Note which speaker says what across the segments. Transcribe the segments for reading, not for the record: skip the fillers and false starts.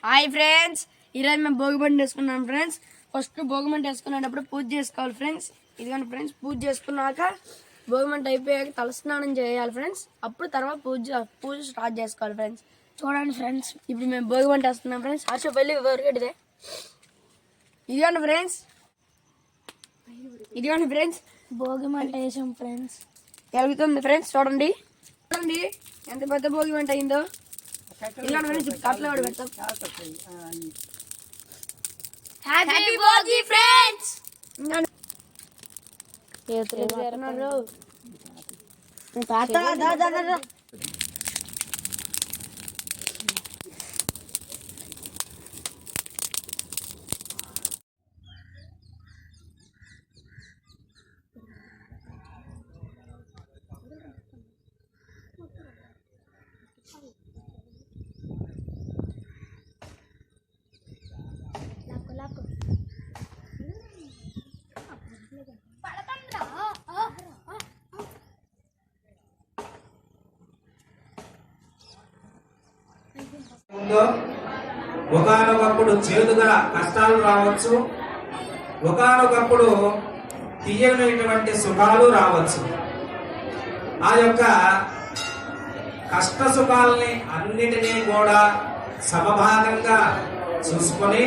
Speaker 1: Hi friends, ఈరోజు మేము భోగిమంట వేసుకున్నాం ఫ్రెండ్స్. ఫస్ట్ భోగిమంట వేసుకునేటప్పుడు పూజ చేసుకోవాలి ఫ్రెండ్స్. ఇదిగోండి ఫ్రెండ్స్, పూజ చేసుకున్నాక భోగిమంట అయిపోయాక తలస్నానం చేయాలి ఫ్రెండ్స్. అప్పుడు తర్వాత పూజ స్టార్ట్ చేసుకోవాలి ఫ్రెండ్స్. చూడండి ఫ్రెండ్స్, ఇప్పుడు మేము భోగిమంట వేస్తున్నాం ఫ్రెండ్స్. హర్ష పెళ్ళి వరకటిదే. ఇదిగోండి ఫ్రెండ్స్ భోగిమంట వేసాం ఫ్రెండ్స్. వెలుగుతుంది ఫ్రెండ్స్, చూడండి ఎంత పెద్ద భోగిమంట అయిందో. ఇదిగోండి ఫ్రెండ్స్, కట్ల కూడా పెడతాం. Happy Bhogi friends.
Speaker 2: ఒకనొకప్పుడు చేదుగా కష్టాలు రావచ్చు, ఒకనొకప్పుడు తీయనటువంటి సుఖాలు రావచ్చు. ఆ యొక్క కష్ట సుఖాలని అన్నిటినీ కూడా సమభాగంగా చూసుకొని,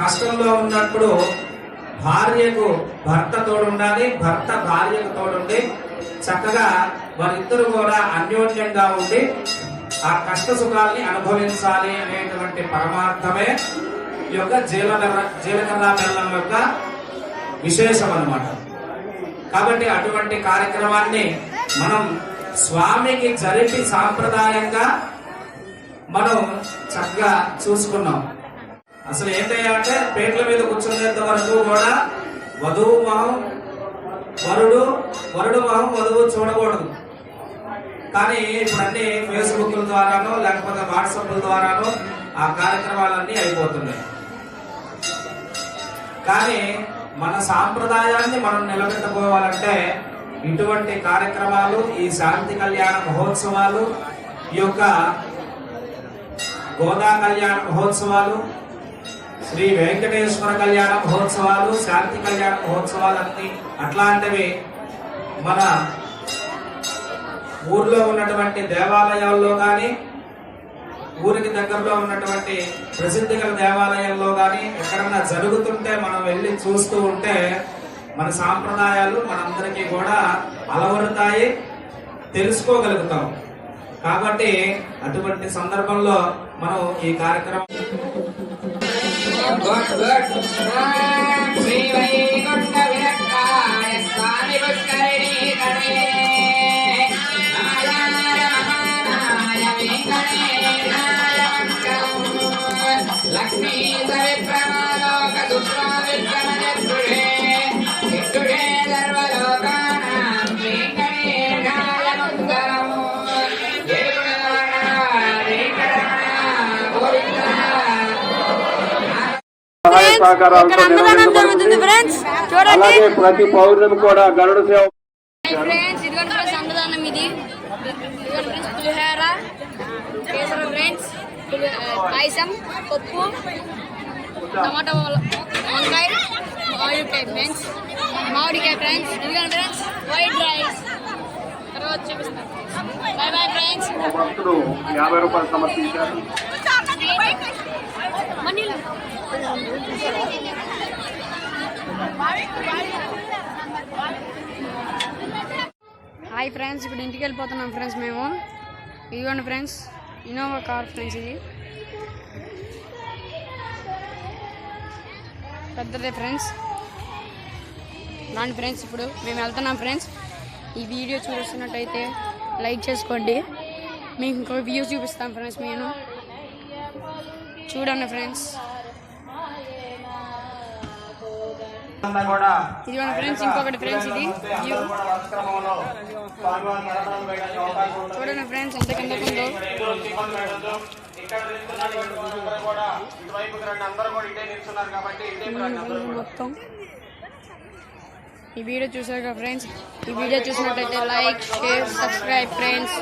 Speaker 2: కష్టంలో ఉన్నప్పుడు భార్యకు భర్త తోడుండాలి, భర్త భార్యకు తోడుండి చక్కగా వారిద్దరు కూడా అన్యోన్యంగా ఉండి ఆ కష్ట సుఖాలని అనుభవించాలి అనేటువంటి పరమార్థమే ఈ యొక్క జీలకర్ర బెల్లం యొక్క విశేషం అన్నమాట. కాబట్టి అటువంటి కార్యక్రమాన్ని మనం స్వామికి జరిపి సాంప్రదాయంగా మనం చక్కగా చూసుకున్నాం. అసలు ఏంటంటే అంటే పేట్ల మీద కూర్చునేంత వరకు కూడా వధువు మొహం వరుడు మొహం వధువు చూడకూడదు. కానీ ఇప్పుడు అన్ని ఫేస్బుక్ల ద్వారానో లేకపోతే వాట్సాప్ల ద్వారానో ఆ కార్యక్రమాలన్నీ అయిపోతున్నాయి. కానీ మన సాంప్రదాయాన్ని మనం నిలబెట్టుకోవాలంటే ఇటువంటి కార్యక్రమాలు, ఈ శాంతి కళ్యాణ మహోత్సవాలు, ఈ యొక్క గోదా కళ్యాణ మహోత్సవాలు, శ్రీ వెంకటేశ్వర కళ్యాణ మహోత్సవాలు, శాంతి కళ్యాణ మహోత్సవాలన్నీ అట్లాంటివి మన ఊర్లో ఉన్నటువంటి దేవాలయాల్లో కానీ, ఊరికి దగ్గరలో ఉన్నటువంటి ప్రసిద్ధి గల దేవాలయాల్లో కానీ ఎక్కడన్నా జరుగుతుంటే మనం వెళ్ళి చూస్తూ ఉంటే మన సాంప్రదాయాలు మనందరికీ కూడా అలవడతాయి, తెలుసుకోగలుగుతాం. కాబట్టి అటువంటి సందర్భంలో మనం ఈ కార్యక్రమం
Speaker 3: లక్ష్మీ సవిప్రమాలోక దుఃఖవిప్రమజత్తుడే చిత్తుడే సర్వలోకానాం వెంకటేశాయ మంగళము.
Speaker 4: అలాగే ప్రతి పౌరులకు కూడా గరుడ సేవ.
Speaker 1: అన్నదానం ఇది పులిహోర, కేసర ఫ్రెండ్స్, పాయసం, పప్పు, టమాటా వంకాయ, మామిడికాయ ఫ్రెండ్స్, ఇదిగోండి ఫ్రెండ్స్ వైట్ రైస్. తర్వాత చూపిస్తాను. By bye friends.
Speaker 4: భక్తులు 50 రూపాయలు సమర్పించారు.
Speaker 1: హాయ్ ఫ్రెండ్స్, ఇప్పుడు ఇంటికి వెళ్ళిపోతున్నాం ఫ్రెండ్స్ మేము. ఇదిగోండి ఫ్రెండ్స్, ఇన్నోవా కార్ ఫ్రెండ్స్, ఇది పెద్దదే ఫ్రెండ్స్. రాండి ఫ్రెండ్స్, ఇప్పుడు మేము వెళ్తున్నాం ఫ్రెండ్స్. ఈ వీడియో చూస్తున్నట్టయితే లైక్ చేసుకోండి. మీకు ఇంకో వ్యూ చూపిస్తాం ఫ్రెండ్స్. నేను చూడండి ఫ్రెండ్స్. ఇదిగోండి ఫ్రెండ్స్, ఇంకొకటి ఫ్రెండ్స్, ఇది వ్యూ చూడండి ఫ్రెండ్స్ ఎంత కిందకు ఉందో. మొత్తం ఈ వీడియో చూసారు కదా ఫ్రెండ్స్. ఈ వీడియో చూసినట్టయితే లైక్, షేర్, సబ్స్క్రైబ్ ఫ్రెండ్స్.